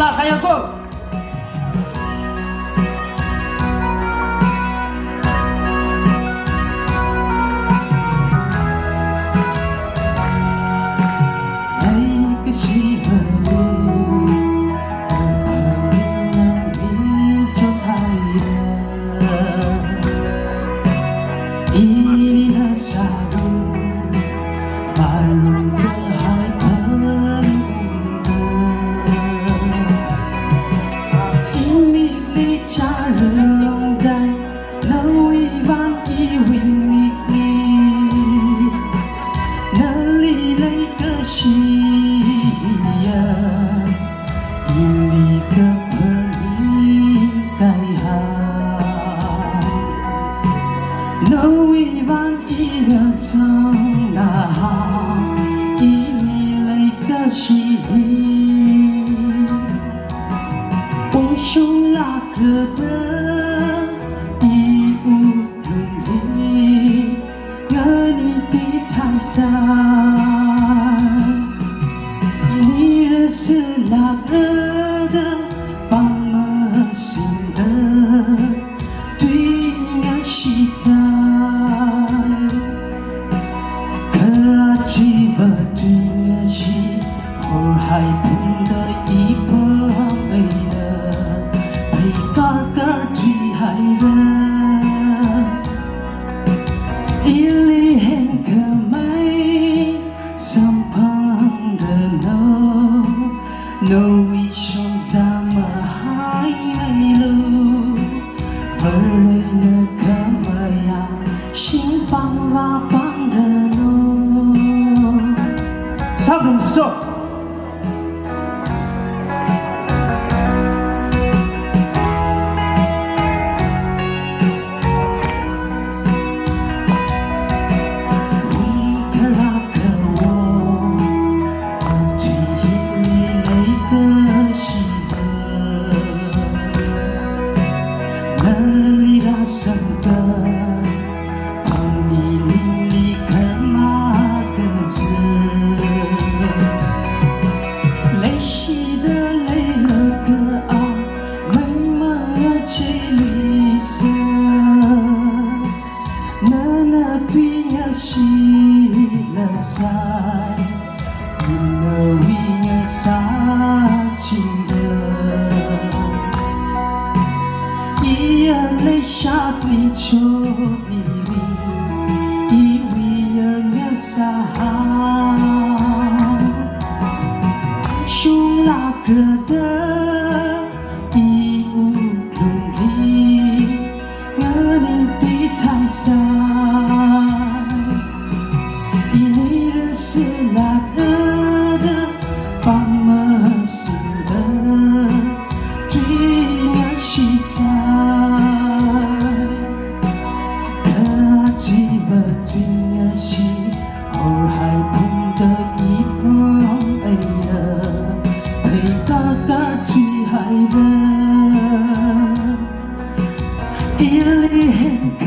辣还要够。每个细分里，我碰见你就太远，一粒的沙土，繁荣的海喷的，因你离家人在能一万一为你，能离泪个心。你的朋友该好，能为万一了长那好，你来个心，英雄那个的义无伦理，我你的泰山，你认识那个。海碰的一旁背的，陪嘎嘎追海人，一粒很可美，身旁的no一生怎么还没路，为了可么呀，心帮我帮人哦，唱怎么说？生的碰你看嘛个子，泪洗的泪了个啊，美梦啊这绿色，那对呀是了在，那为呀杀情的。眼泪下对秋比里，以为儿那啥，凶那个的义无伦理，我你的泰山，以你认识那个的把么心的，对呀西藏。一粒很可